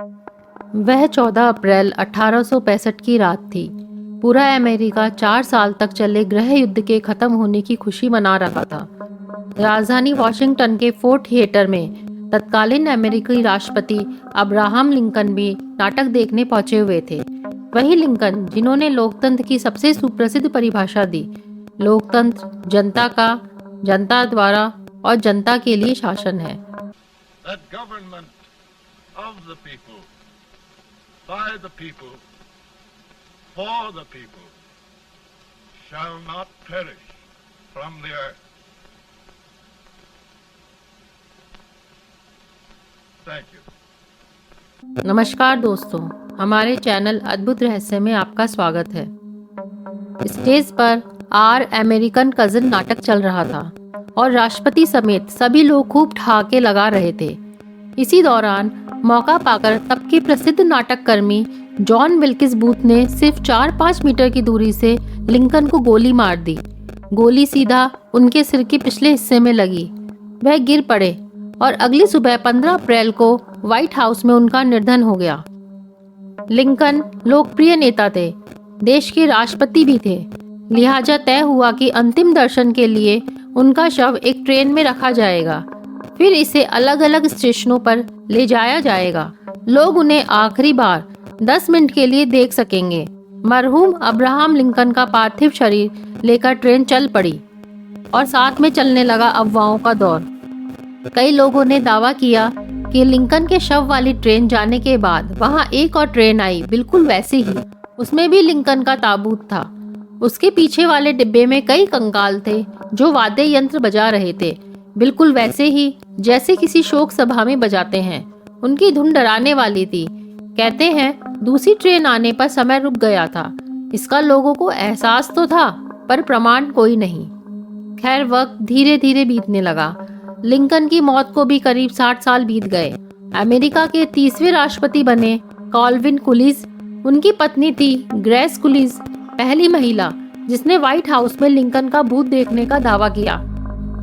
वह 14 अप्रैल 1865 की रात थी। पूरा अमेरिका 4 साल तक चले गृह युद्ध के खत्म होने की खुशी मना रहा था। राजधानी वॉशिंगटन के फोर्ट थिएटर में तत्कालीन अमेरिकी राष्ट्रपति अब्राहम लिंकन भी नाटक देखने पहुंचे हुए थे। वही लिंकन जिन्होंने लोकतंत्र की सबसे सुप्रसिद्ध परिभाषा दी, लोकतंत्र जनता का, जनता द्वारा और जनता के लिए शासन है। That government of the people, by the people, for the people, shall not perish from the earth. Thank you. नमस्कार दोस्तों, हमारे चैनल अद्भुत रहस्य में आपका स्वागत है। स्टेज पर आर अमेरिकन कजिन नाटक चल रहा था और राष्ट्रपति समेत सभी लोग खूब ठहाके लगा रहे थे। इसी दौरान मौका पाकर तब के प्रसिद्ध नाटक कर्मी जॉन विल्किस बूथ ने सिर्फ 4-5 मीटर की दूरी से लिंकन को गोली मार दी। गोली सीधा उनके सिर के पिछले हिस्से में लगी। वह गिर पड़े और अगली सुबह 15 अप्रैल को व्हाइट हाउस में उनका निधन हो गया। लिंकन लोकप्रिय नेता थे, देश के राष्ट्रपति भी थे, लिहाजा तय हुआ कि अंतिम दर्शन के लिए उनका शव एक ट्रेन में रखा जाएगा, फिर इसे अलग अलग स्टेशनों पर ले जाया जाएगा। लोग उन्हें आखिरी बार 10 मिनट के लिए देख सकेंगे। मरहूम अब्राहम लिंकन का पार्थिव शरीर लेकर ट्रेन चल पड़ी और साथ में चलने लगा अफवाहों का दौर। कई लोगों ने दावा किया कि लिंकन के शव वाली ट्रेन जाने के बाद वहां एक और ट्रेन आई, बिल्कुल वैसी ही। उसमें भी लिंकन का ताबूत था। उसके पीछे वाले डिब्बे में कई कंकाल थे जो वाद्य यंत्र बजा रहे थे, बिल्कुल वैसे ही जैसे किसी शोक सभा में बजाते हैं। उनकी धुन डराने वाली थी। कहते हैं दूसरी ट्रेन आने पर समय रुक गया था। इसका लोगों को एहसास तो था, पर प्रमाण कोई नहीं। खैर, वक्त धीरे धीरे बीतने लगा। लिंकन की मौत को भी करीब 60 साल बीत गए। अमेरिका के 30वें राष्ट्रपति बने कॉल्विन कुलिज। उनकी पत्नी थी ग्रेस कुलिज, पहली महिला जिसने व्हाइट हाउस में लिंकन का भूत देखने का दावा किया।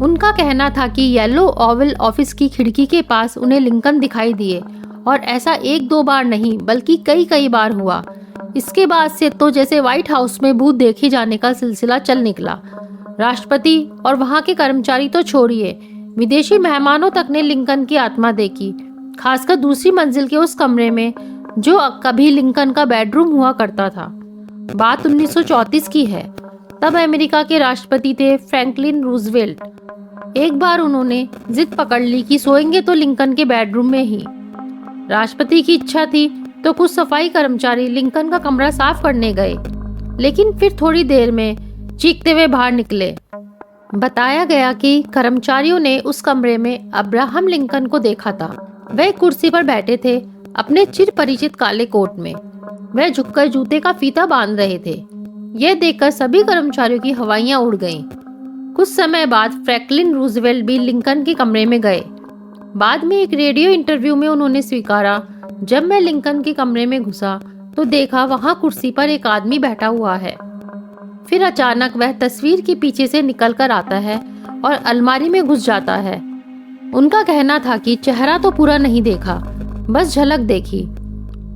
उनका कहना था कि येलो ओवल ऑफिस की खिड़की के पास उन्हें लिंकन दिखाई दिए, और ऐसा 1-2 बार नहीं बल्कि कई बार हुआ। इसके बाद से तो जैसे व्हाइट हाउस में भूत देखे जाने का सिलसिला चल निकला। राष्ट्रपति और वहाँ के कर्मचारी तो छोड़िए, विदेशी मेहमानों तक ने लिंकन की आत्मा देखी, खासकर दूसरी मंजिल के उस कमरे में जो कभी लिंकन का बेडरूम हुआ करता था। बात 1934 की है। तब अमेरिका के राष्ट्रपति थे फ्रैंकलिन रूजवेल्ट। एक बार उन्होंने जिद पकड़ ली कि सोएंगे तो लिंकन के बेडरूम में ही। राष्ट्रपति की इच्छा थी तो कुछ सफाई कर्मचारी लिंकन का कमरा साफ करने गए, लेकिन फिर थोड़ी देर में चीखते हुए बाहर निकले। बताया गया कि कर्मचारियों ने उस कमरे में अब्राहम लिंकन को देखा था। वह कुर्सी पर बैठे थे, अपने चिर परिचित काले कोट में। वह झुककर जूते का फीता बांध रहे थे। यह देखकर सभी कर्मचारियों की हवाइयां उड़ गईं। कुछ समय बाद फ्रैंकलिन रूजवेल्ट भी लिंकन के कमरे में गए। बाद में एक रेडियो इंटरव्यू में उन्होंने स्वीकारा, जब मैं लिंकन के कमरे में घुसा तो देखा वहां कुर्सी पर एक आदमी बैठा हुआ है। फिर अचानक वह तस्वीर के पीछे से निकल कर आता है और अलमारी में घुस जाता है। उनका कहना था कि चेहरा तो पूरा नहीं देखा, बस झलक देखी,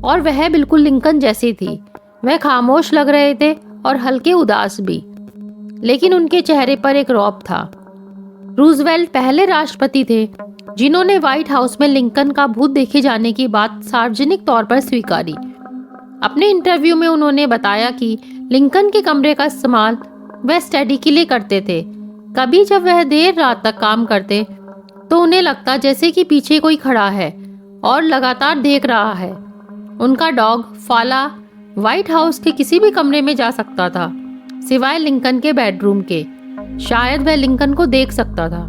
और वह बिल्कुल लिंकन जैसी थी। वह खामोश लग रहे थे और हल्के उदास भी, लेकिन उनके चेहरे पर एक रौब था। रूजवेल्ट पहले राष्ट्रपति थे जिन्होंने व्हाइट हाउस में लिंकन का भूत देखे जाने की बात सार्वजनिक तौर पर स्वीकारी। अपने इंटरव्यू में उन्होंने बताया कि लिंकन के कमरे का इस्तेमाल वह स्टडी के लिए करते थे। कभी जब वह देर रात तक काम करते तो उन्हें लगता जैसे कि पीछे कोई खड़ा है और लगातार देख रहा है। उनका डॉग फाला व्हाइट हाउस के किसी भी कमरे में जा सकता था सिवाय लिंकन के बेडरूम के। शायद वह लिंकन को देख सकता था।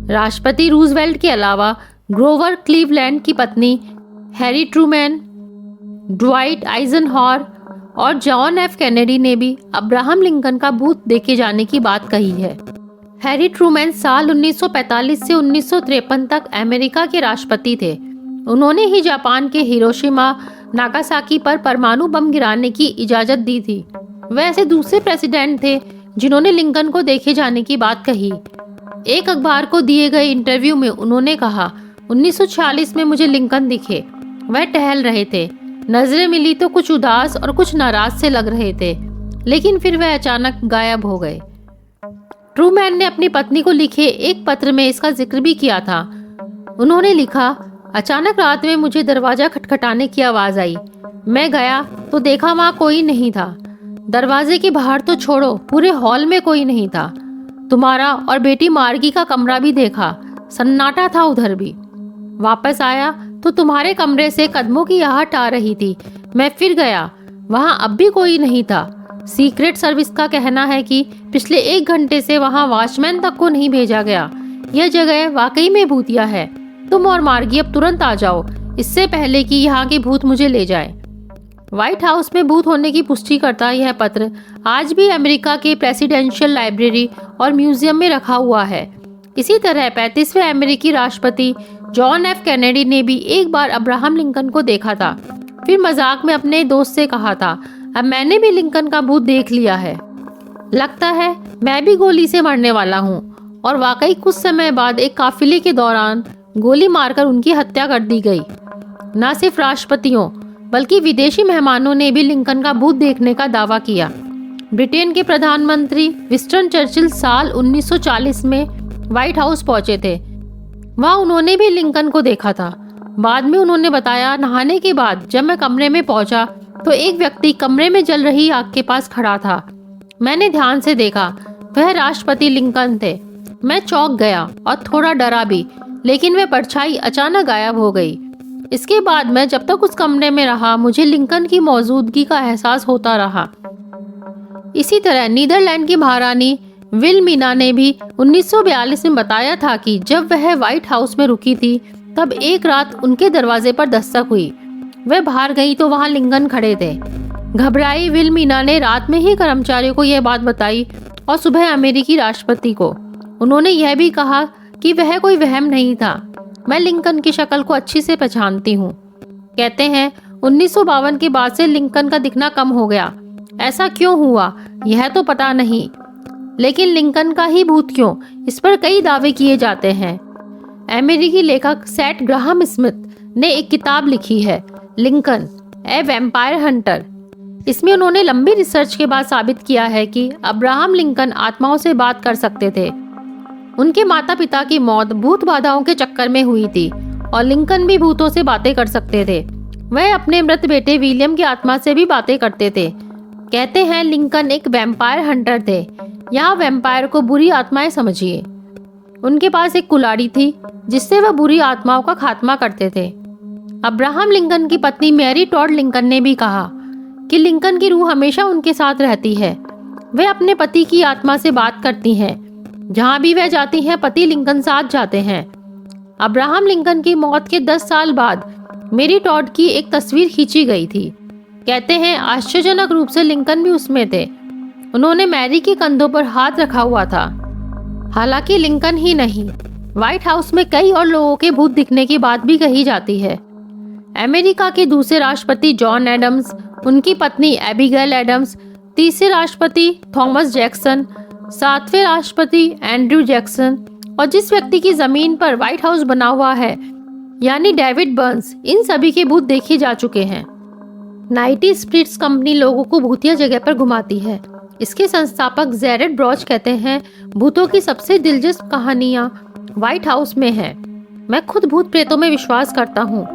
राष्ट्रपति रूजवेल्ट के अलावा ग्रोवर क्लीवलैंड की पत्नी हैरी ट्रूमैन, ड्वाइट आइजनहॉर और जॉन एफ कैनेडी ने भी अब्राहम लिंकन का भूत देखे जाने की बात कही है। हैरी ट्रूमैन साल 1945 से 1953 तक अमेरिका के राष्ट्रपति थे। उन्होंने ही जापान के हिरोशिमा नागासाकी पर परमाणु बम गिराने की इजाजत दी थी। वैसे दूसरे प्रेसिडेंट थे जिन्होंने लिंकन को देखे जाने की बात कही। एक अखबार को दिए गए इंटरव्यू में उन्होंने कहा, 1946 में मुझे लिंकन दिखे। वह टहल रहे थे। नजरें मिली तो कुछ उदास और कुछ नाराज से लग रहे थे, लेकिन फिर वह अचानक गायब हो गए। ट्रूमैन ने अपनी पत्नी को लिखे एक पत्र में इसका जिक्र भी किया था। उन्होंने लिखा, अचानक रात में मुझे दरवाजा खटखटाने की आवाज आई। मैं गया तो देखा वहां कोई नहीं था। दरवाजे के बाहर तो छोड़ो, पूरे हॉल में कोई नहीं था। तुम्हारा और बेटी मार्गी का कमरा भी देखा, सन्नाटा था उधर भी। वापस आया तो तुम्हारे कमरे से कदमों की आहट आ रही थी। मैं फिर गया, वहां अब भी कोई नहीं था। सीक्रेट सर्विस का कहना है कि पिछले 1 घंटे से वहां वॉचमैन तक को नहीं भेजा गया। यह जगह वाकई में भूतिया है। तुम और मार्गी अब तुरंत आ जाओ, इससे पहले कि यहाँ के भूत मुझे ले जाए। व्हाइट हाउस में भूत होने की पुष्टि करता यह पत्र आज भी अमेरिका के प्रेसिडेंशियल लाइब्रेरी और म्यूजियम में रखा हुआ है। इसी तरह 35वें अमेरिकी राष्ट्रपति जॉन एफ कैनेडी ने भी एक बार अब्राहम लिंकन को देखा था। फिर मजाक में अपने दोस्त से कहा था, अब मैंने भी लिंकन का भूत देख लिया है। लगता है मैं भी गोली से मरने वाला हूँ। और वाकई कुछ समय बाद एक काफिले के दौरान गोली मारकर उनकी हत्या कर दी गई। न सिर्फ राष्ट्रपतियों बल्कि विदेशी मेहमानों ने भी लिंकन का भूत देखने का दावा किया। ब्रिटेन के प्रधानमंत्री विंस्टन चर्चिल साल 1940 में व्हाइट हाउस पहुंचे थे। वहां उन्होंने भी लिंकन को देखा था। बाद में उन्होंने बताया, नहाने के बाद जब मैं कमरे में पहुंचा तो एक व्यक्ति कमरे में जल रही आग के पास खड़ा था। मैंने ध्यान से देखा, वह राष्ट्रपति लिंकन थे। मैं चौंक गया और थोड़ा डरा भी, लेकिन वह परछाई अचानक गायब हो गई। इसके बाद मैं जब तक उस कमरे में रहा मुझे लिंकन की मौजूदगी का एहसास होता रहा। इसी तरह नीदरलैंड की महारानी विल्मीना ने भी 1942 में बताया था कि जब वह व्हाइट हाउस में रुकी थी तब एक रात उनके दरवाजे पर दस्तक हुई। वह बाहर गई तो वहां लिंकन खड़े थे। घबराई विल्मीना ने रात में ही कर्मचारियों को यह बात बताई और सुबह अमेरिकी राष्ट्रपति को। उन्होंने यह भी कहा कि वह कोई वहम नहीं था। मैं लिंकन की शक्ल को अच्छी से पहचानती हूँ। कहते हैं 1952 के बाद से लिंकन का दिखना कम हो गया। ऐसा क्यों हुआ यह तो पता नहीं, लेकिन लिंकन का ही भूत क्यों, इस पर कई दावे किए जाते हैं। अमेरिकी लेखक सेट ग्राहम स्मिथ ने एक किताब लिखी है, लिंकन ए वैम्पायर हंटर। इसमें उन्होंने लंबी रिसर्च के बाद साबित किया है कि अब्राहम लिंकन आत्माओं से बात कर सकते थे। उनके माता पिता की मौत भूत बाधाओं के चक्कर में हुई थी और लिंकन भी भूतों से बातें कर सकते थे। वह अपने मृत बेटे विलियम की आत्मा से भी बातें करते थे। कहते हैं लिंकन एक वैम्पायर हंटर थे। यहाँ वैम्पायर को बुरी आत्माएं समझिए। उनके पास एक कुल्हाड़ी थी जिससे वह बुरी आत्माओं का खात्मा करते थे। अब्राहम लिंकन की पत्नी मैरी टॉड लिंकन ने भी कहा कि लिंकन की रूह हमेशा उनके साथ रहती है। वह अपने पति की आत्मा से बात करती हैं। जहां भी वह जाती हैं पति लिंकन साथ जाते हैं। अब्राहम लिंकन की मौत के 10 साल बाद मैरी टॉड की एक तस्वीर खींची गई थी। कहते हैं आश्चर्यजनक रूप से लिंकन भी उसमें थे। उन्होंने मैरी के कंधों पर हाथ रखा हुआ था। हालांकि लिंकन ही नहीं, व्हाइट हाउस में कई और लोगों के भूत दिखने की बात भी कही जाती है। अमेरिका के दूसरे राष्ट्रपति जॉन एडम्स, उनकी पत्नी एबिगेल एडम्स, तीसरे राष्ट्रपति थॉमस जैक्सन, 7वें राष्ट्रपति एंड्रयू जैक्सन और जिस व्यक्ति की जमीन पर व्हाइट हाउस बना हुआ है यानी डेविड बर्न्स, इन सभी के भूत देखे जा चुके हैं। नाइटी स्पिरिट्स कंपनी लोगों को भूतिया जगह पर घुमाती है। इसके संस्थापक जेरेड ब्रॉच कहते हैं भूतों की सबसे दिलचस्प कहानियां व्हाइट हाउस में है। मैं खुद भूत प्रेतों में विश्वास करता हूँ।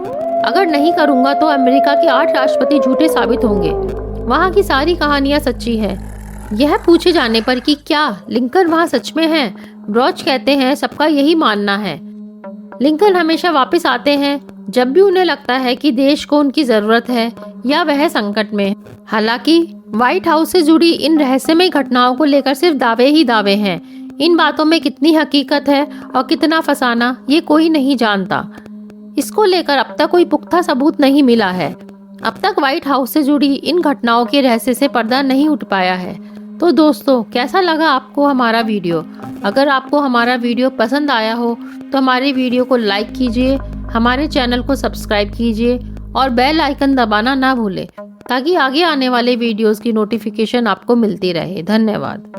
अगर नहीं करूँगा तो अमेरिका के 8 राष्ट्रपति झूठे साबित होंगे। वहाँ की सारी कहानियाँ सच्ची है। यह पूछे जाने पर कि क्या लिंकन वहाँ सच में है, ब्रॉच कहते हैं सबका यही मानना है। लिंकन हमेशा वापस आते हैं जब भी उन्हें लगता है कि देश को उनकी जरूरत है या वह संकट में। हालांकि व्हाइट हाउस से जुड़ी इन रहस्यमय घटनाओं को लेकर सिर्फ दावे ही दावे हैं। इन बातों में कितनी हकीकत है और कितना फसाना ये कोई नहीं जानता। इसको लेकर अब तक कोई पुख्ता सबूत नहीं मिला है। अब तक व्हाइट हाउस से जुड़ी इन घटनाओं के रहस्य से पर्दा नहीं उठ पाया है। तो दोस्तों, कैसा लगा आपको हमारा वीडियो? अगर आपको हमारा वीडियो पसंद आया हो तो हमारे वीडियो को लाइक कीजिए, हमारे चैनल को सब्सक्राइब कीजिए और बेल आइकन दबाना ना भूलें ताकि आगे आने वाले वीडियोस की नोटिफिकेशन आपको मिलती रहे। धन्यवाद।